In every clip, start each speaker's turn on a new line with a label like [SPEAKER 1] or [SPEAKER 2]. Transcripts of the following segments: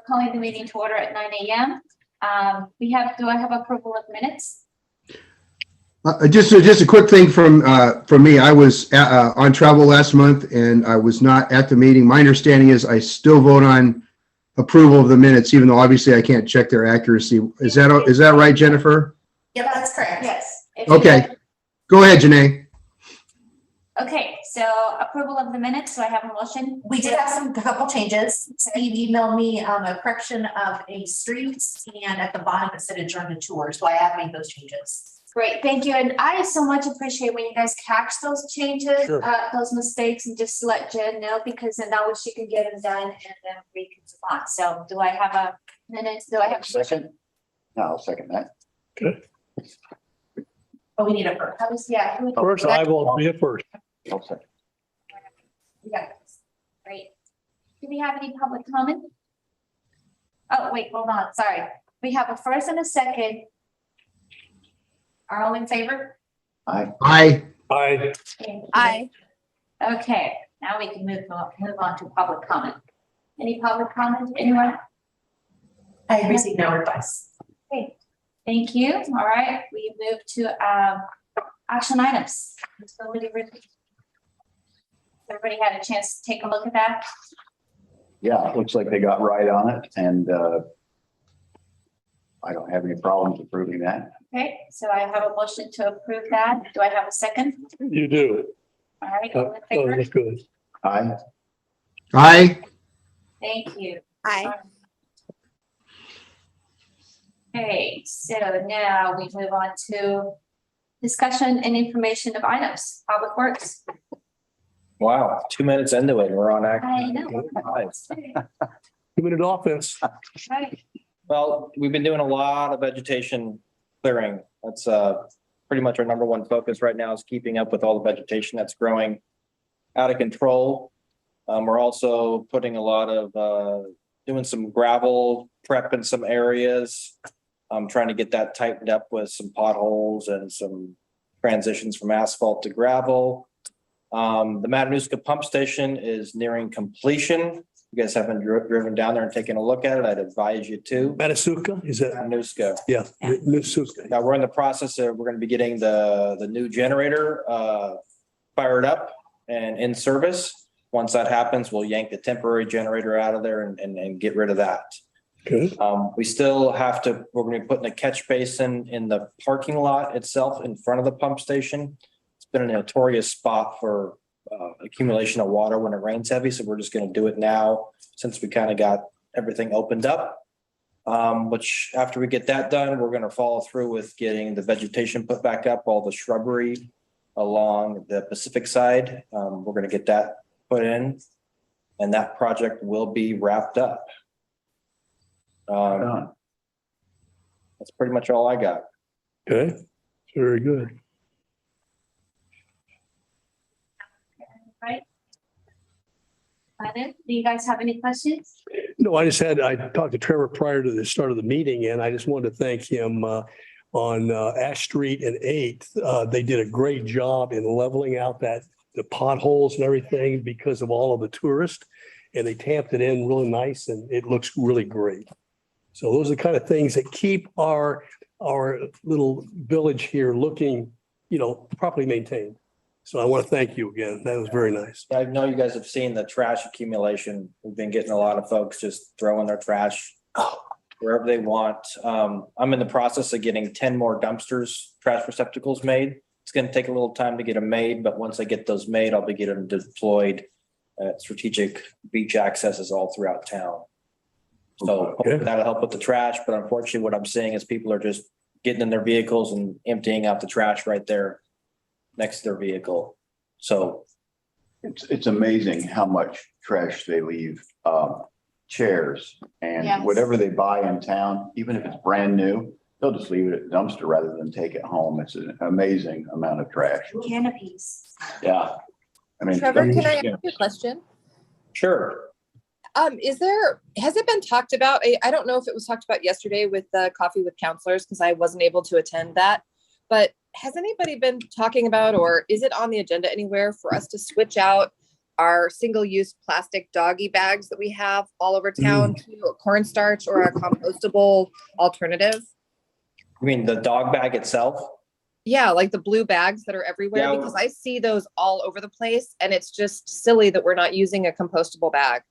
[SPEAKER 1] calling the meeting to order at 9 a.m. Do I have approval of minutes?
[SPEAKER 2] Just a quick thing from me. I was on travel last month and I was not at the meeting. My understanding is I still vote on approval of the minutes, even though obviously I can't check their accuracy. Is that right, Jennifer?
[SPEAKER 1] Yeah, that's correct. Yes.
[SPEAKER 2] Okay. Go ahead, Janae.
[SPEAKER 1] Okay, so approval of the minutes. So I have a motion.
[SPEAKER 3] We did have a couple changes. Steve emailed me a correction of a street, and at the bottom it said adjourn to tour. So I have made those changes.
[SPEAKER 1] Great, thank you. And I so much appreciate when you guys catch those changes,
[SPEAKER 4] Sure.
[SPEAKER 1] Those mistakes, and just let Jen know, because then that way she can get them done and then we can move on. So do I have a minute? Do I have a
[SPEAKER 5] Second? No, I'll second that.
[SPEAKER 4] Okay.
[SPEAKER 3] But we need a first.
[SPEAKER 1] That was, yeah. who-
[SPEAKER 4] First, I will be it first.
[SPEAKER 5] I'll second.
[SPEAKER 1] We got this. Great. Do we have any public comment? Oh, wait, hold on. Sorry. We have a first and a second. Are all in favor?
[SPEAKER 5] Aye.
[SPEAKER 2] Aye.
[SPEAKER 4] Aye.
[SPEAKER 1] Aye. Okay, now we can move on to public comment. Any public comment, anyone?
[SPEAKER 3] I received no requests.
[SPEAKER 1] Okay, thank you. All right, we move to action items. Everybody had a chance to take a look at that?
[SPEAKER 5] Yeah, it looks like they got right on it, and I don't have any problems approving that.
[SPEAKER 1] Okay, so I have a motion to approve that. Do I have a second?
[SPEAKER 4] You do.
[SPEAKER 1] All right, all in
[SPEAKER 4] Oh,
[SPEAKER 1] favor?
[SPEAKER 4] that's good.
[SPEAKER 5] Aye.
[SPEAKER 2] Aye.
[SPEAKER 1] Thank you.
[SPEAKER 6] Aye.
[SPEAKER 1] Okay, so now we move on to discussion and information of items, Public Works.
[SPEAKER 7] Wow, 2 minutes into it, we're on act.
[SPEAKER 1] I know.
[SPEAKER 7] Nice.
[SPEAKER 4] 2-minute offense.
[SPEAKER 1] Right.
[SPEAKER 7] Well, we've been doing a lot of vegetation clearing. That's pretty much our number one focus right now, is keeping up with all the vegetation that's growing out of control. We're also putting a lot of doing some gravel prep in some areas. Trying to get that tightened up with some potholes and some transitions from asphalt to gravel. The Matanuska pump station is nearing completion. You guys haven't driven down there and taken a look at it, I'd advise you to.
[SPEAKER 4] Matanuska, is that?
[SPEAKER 7] Matanuska.
[SPEAKER 4] Yeah, Matanuska.
[SPEAKER 7] Now we're in the process of, we're going to be getting the new generator fired up and in service. Once that happens, we'll yank the temporary generator out of there and get rid of that.
[SPEAKER 4] Good.
[SPEAKER 7] We still have to, we're going to be putting a catch basin in the parking lot itself in front of the pump station. It's been a notorious spot for accumulation of water when it rains heavy. So we're just going to do it now since we kind of got everything opened up. Which after we get that done, we're going to follow through with getting the vegetation put back up, all the shrubbery along the Pacific side. We're going to get that put in and that project will be wrapped up.
[SPEAKER 5] Done.
[SPEAKER 7] That's pretty much all I got.
[SPEAKER 4] Okay, very good.
[SPEAKER 1] Right. Do you guys have any questions?
[SPEAKER 4] No, I talked to Trevor prior to the start of the meeting, and I just wanted to thank him on Ash Street and 8th. They did a great job in leveling out the potholes and everything because of all of the tourists, and they tamped it in really nice, and it looks really great. So those are the kind of things that keep our little village here looking, properly maintained. So I want to thank you again. That was very nice.
[SPEAKER 7] I know you guys have seen the trash accumulation. We've been getting a lot of folks just throwing their trash wherever they want. I'm in the process of getting 10 more dumpsters, trash receptacles made. It's going to take a little time to get them made, but once I get those made, I'll be getting them deployed at strategic beach accesses all throughout town. So hopefully that'll help with the trash, but unfortunately what I'm seeing is people are just getting in their vehicles and emptying out the trash right there next to their vehicle. So
[SPEAKER 5] It's amazing how much trash they leave, chairs and
[SPEAKER 1] Yes.
[SPEAKER 5] whatever they buy in town, even if it's brand new, they'll just leave it at the dumpster rather than take it home. It's an amazing amount of trash.
[SPEAKER 1] Canopies.
[SPEAKER 5] Yeah. I mean,
[SPEAKER 6] Trevor, can I ask you a question?
[SPEAKER 7] sure.
[SPEAKER 6] Has it been talked about? I don't know if it was talked about yesterday with the coffee with counselors because I wasn't able to attend that, but has anybody been talking about, or is it on the agenda anywhere for us to switch out our single-use plastic doggy bags that we have all over town to a cornstarch or a compostable alternative?
[SPEAKER 7] You mean the dog bag itself?
[SPEAKER 6] Yeah, like the blue bags that are everywhere,
[SPEAKER 7] Yeah.
[SPEAKER 6] because I see those all over the place and it's just silly that we're not using a compostable bag.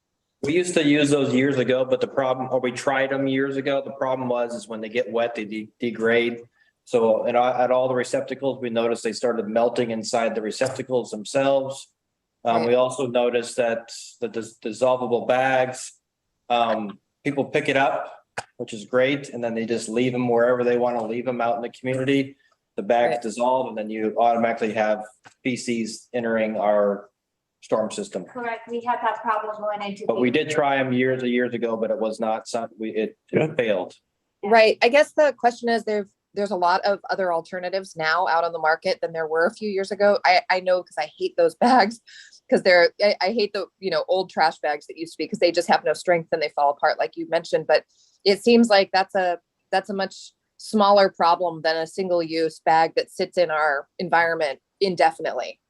[SPEAKER 7] We used to use those years ago, but the problem, or we tried them years ago. The problem is when they get wet, they degrade. So at all the receptacles, we noticed they started melting inside the receptacles themselves. We also noticed that the dissolvable bags, people pick it up, which is great, and then they just leave them wherever they want to leave them out in the community. The bags dissolve, and then you automatically have feces entering our storm system.
[SPEAKER 1] Correct, we had that problem going into.
[SPEAKER 7] But we did try them years and years ago, but it was not something, it failed.
[SPEAKER 6] Right. I guess the question is there's a lot of other alternatives now out on the market than there were a few years ago. I know because I hate those bags because I hate the, old trash bags that used to be because they just have no strength and they fall apart like you mentioned. But it seems like that's a much smaller problem than a single use bag that sits in our environment indefinitely.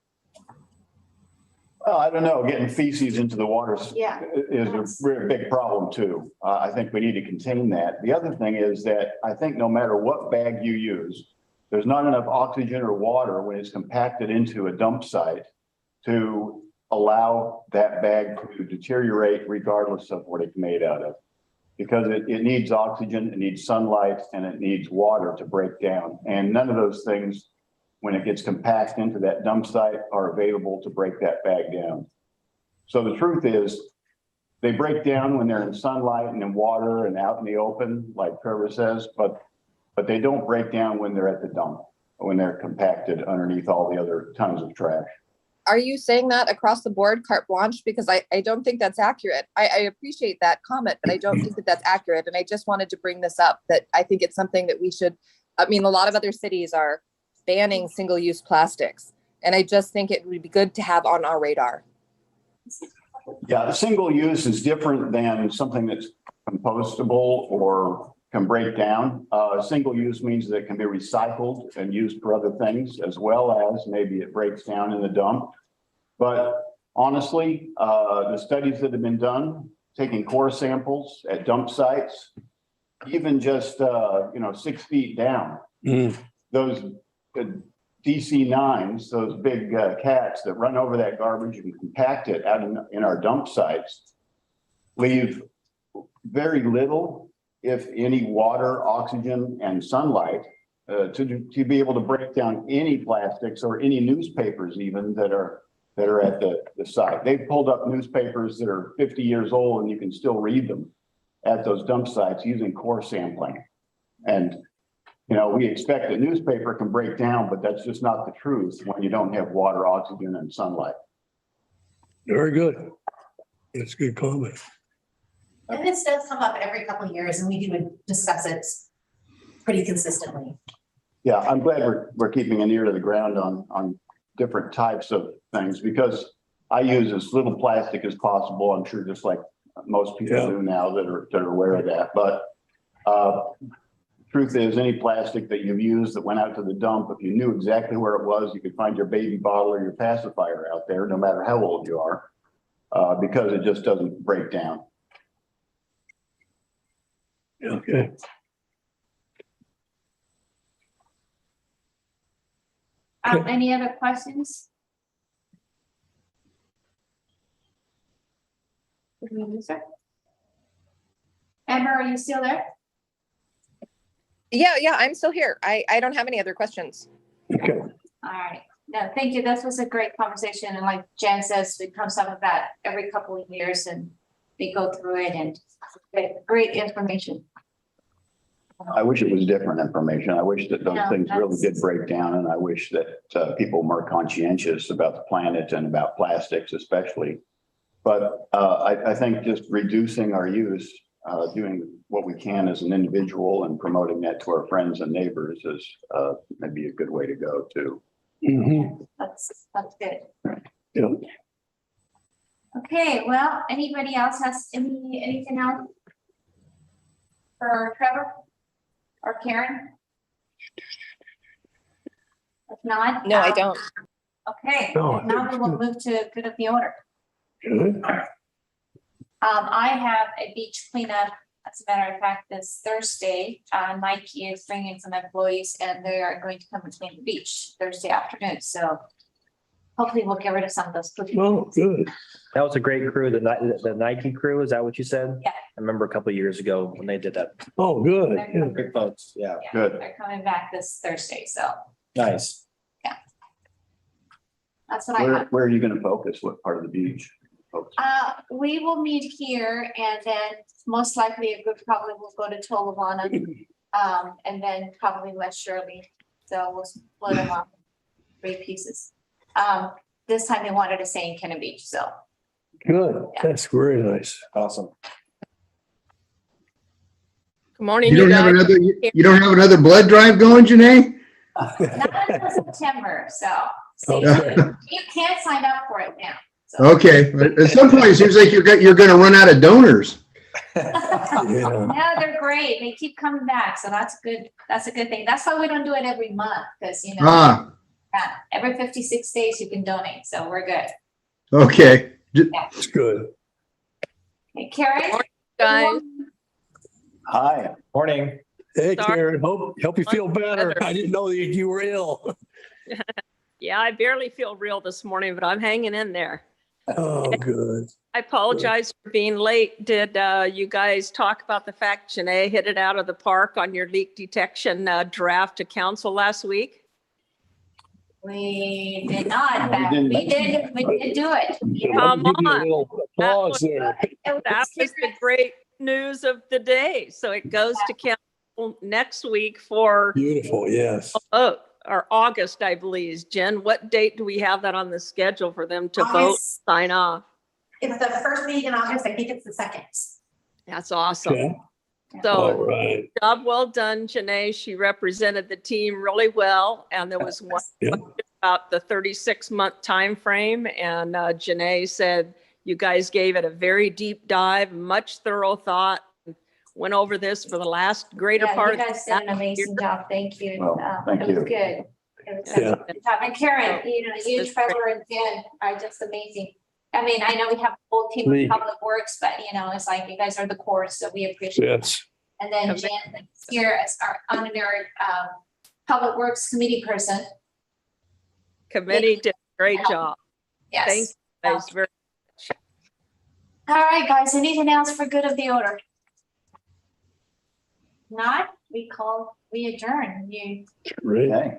[SPEAKER 5] Well, I don't know, getting feces into the water
[SPEAKER 1] Yeah.
[SPEAKER 5] is a very big problem too. I think we need to contain that. The other thing is that I think no matter what bag you use, there's not enough oxygen or water when it's compacted into a dump site to allow that bag to deteriorate regardless of what it's made out of. Because it needs oxygen, it needs sunlight, and it needs water to break down. And none of those things, when it gets compacted into that dump site, are available to break that bag down. So the truth is, they break down when they're in sunlight and in water and out in the open, like Trevor says, but they don't break down when they're at the dump, when they're compacted underneath all the other tons of trash.
[SPEAKER 6] Are you saying that across the board, carte blanche? Because I don't think that's accurate. I appreciate that comment, but I don't think that that's accurate. And I just wanted to bring this up, that I think it's something that we should, a lot of other cities are banning single-use plastics. And I just think it would be good to have on our radar.
[SPEAKER 5] Yeah, the single use is different than something that's compostable or can break down. Single use means that it can be recycled and used for other things, as well as maybe it breaks down in the dump. But honestly, the studies that have been done, taking core samples at dump sites, even just 6 feet down, those DC-9s, those big cats that run over that garbage and compact it out in our dump sites, leave very little, if any, water, oxygen, and sunlight to be able to break down any plastics or any newspapers even that are at the site. They've pulled up newspapers that are 50 years old and you can still read them at those dump sites using core sampling. And we expect a newspaper can break down, but that's just not the truth when you don't have water, oxygen, and sunlight.
[SPEAKER 4] Very good. That's a good comment.
[SPEAKER 3] And this does come up every couple of years and we do discuss it pretty consistently.
[SPEAKER 5] Yeah, I'm glad we're keeping an ear to the ground on different types of things, because I use as little plastic as possible. I'm sure just like most people do now that are aware of that. But truth is, any plastic that you've used that went out to the dump, if you knew exactly where it was, you could find your baby bottle or your pacifier out there, no matter how old you are, because it just doesn't break down.
[SPEAKER 4] Okay.
[SPEAKER 1] Any other questions? Did we lose her? Amber, are you still there?
[SPEAKER 6] Yeah, I'm still here. I don't have any other questions.
[SPEAKER 4] Okay.
[SPEAKER 1] All right. No, thank you. This was a great conversation. And like Jen says, it comes up about every couple of years and we go through it and great information.
[SPEAKER 5] I wish it was different information. I wish that those things really did break down, and I wish that people were more conscientious about the planet and about plastics especially. But I think just reducing our use, doing what we can as an individual and promoting that to our friends and neighbors is maybe a good way to go too.
[SPEAKER 4] Mm-hmm.
[SPEAKER 1] That's good.
[SPEAKER 4] Yeah.
[SPEAKER 1] Okay, well, anybody else has anything else for Trevor or Karen? If not.
[SPEAKER 6] No, I don't.
[SPEAKER 1] Okay,
[SPEAKER 4] No,
[SPEAKER 1] now we will move to good of the order.
[SPEAKER 4] Good.
[SPEAKER 1] I have a beach cleanup, as a matter of fact, this Thursday. Nike is bringing some employees and they are going to come and clean the beach Thursday afternoon, so hopefully we'll get rid of some of those cookies.
[SPEAKER 4] Oh, good.
[SPEAKER 7] That was a great crew, the Nike crew, is that what you said?
[SPEAKER 1] Yeah.
[SPEAKER 7] I remember a couple of years ago when they did that.
[SPEAKER 4] Oh, good. Yeah.
[SPEAKER 7] Great folks, yeah,
[SPEAKER 1] Yeah,
[SPEAKER 5] Good.
[SPEAKER 1] they're coming back this Thursday, so
[SPEAKER 7] nice.
[SPEAKER 1] that's what I have.
[SPEAKER 5] Where are you gonna focus? What part of the beach? Focus?
[SPEAKER 1] We will meet here and then most likely a group probably will go to Tolavana. And then probably West Shirley. So we'll split them up 3 pieces. This time they wanted to stay in Kennet Beach, so.
[SPEAKER 4] Good. That's very nice.
[SPEAKER 7] Awesome.
[SPEAKER 6] Good morning,
[SPEAKER 2] You
[SPEAKER 6] you
[SPEAKER 2] don't have
[SPEAKER 6] guys.
[SPEAKER 2] another, you don't have another blood drive going, Janae?
[SPEAKER 1] Not until September, so.
[SPEAKER 4] Okay.
[SPEAKER 1] You can't sign up for it now. so.
[SPEAKER 2] Okay, but at some point, it seems like you're gonna run out of donors.
[SPEAKER 4] Yeah.
[SPEAKER 1] No, they're great. They keep coming back, so that's good. That's a good thing. That's why we don't do it every month, because every 56 days you can donate, so we're good.
[SPEAKER 2] Okay.
[SPEAKER 4] It's good.
[SPEAKER 1] Okay, Karen?
[SPEAKER 6] Guys,
[SPEAKER 5] Hi.
[SPEAKER 7] Morning.
[SPEAKER 4] Hey,
[SPEAKER 8] Sorry.
[SPEAKER 4] Karen, hope you feel better. I didn't know that you were ill.
[SPEAKER 8] Yeah, I barely feel real this morning, but I'm hanging in there.
[SPEAKER 4] Oh, good.
[SPEAKER 8] I apologize for being late. Did you guys talk about the fact Janae hit it out of the park on your leak detection draft to council last week?
[SPEAKER 1] We did not,
[SPEAKER 5] No, we
[SPEAKER 1] but
[SPEAKER 5] didn't.
[SPEAKER 1] we did do it.
[SPEAKER 8] Come
[SPEAKER 4] Give you a
[SPEAKER 8] on.
[SPEAKER 4] little applause there.
[SPEAKER 8] That was the great news of the day. So it goes to council next week for
[SPEAKER 4] Beautiful, yes.
[SPEAKER 8] vote, or August, I believe. Jen, what date do we have that on the schedule for them to vote,
[SPEAKER 3] August.
[SPEAKER 8] sign off?
[SPEAKER 3] It's the first meeting in August. I think it's the second.
[SPEAKER 8] That's awesome.
[SPEAKER 4] Okay,
[SPEAKER 8] So
[SPEAKER 4] all right.
[SPEAKER 8] job well done, Janae. She represented the team really well. And there was one
[SPEAKER 4] Yeah.
[SPEAKER 8] question about the 36-month time frame. And Janae said, you guys gave it a very deep dive, much thorough thought. Went over this for the last greater
[SPEAKER 1] Yeah,
[SPEAKER 8] part
[SPEAKER 1] you
[SPEAKER 8] of
[SPEAKER 1] guys did an amazing job. Thank you.
[SPEAKER 5] Well, thank
[SPEAKER 1] It was
[SPEAKER 5] you.
[SPEAKER 1] good. It was
[SPEAKER 4] Yeah.
[SPEAKER 1] a good job. And Karen, you,
[SPEAKER 8] That's
[SPEAKER 1] Trevor, and Jen are just amazing. I mean, I know we have a whole team of
[SPEAKER 4] Me.
[SPEAKER 1] public works, but it's like you guys are the core, so we appreciate it.
[SPEAKER 4] Yes.
[SPEAKER 1] And then Jen is here as our honorary public works committee person.
[SPEAKER 8] committee did a great job.
[SPEAKER 1] Yes.
[SPEAKER 8] Thank you guys very
[SPEAKER 1] All right, guys, anything else for good of the order? Not, we adjourn. You
[SPEAKER 4] Great.
[SPEAKER 5] Okay.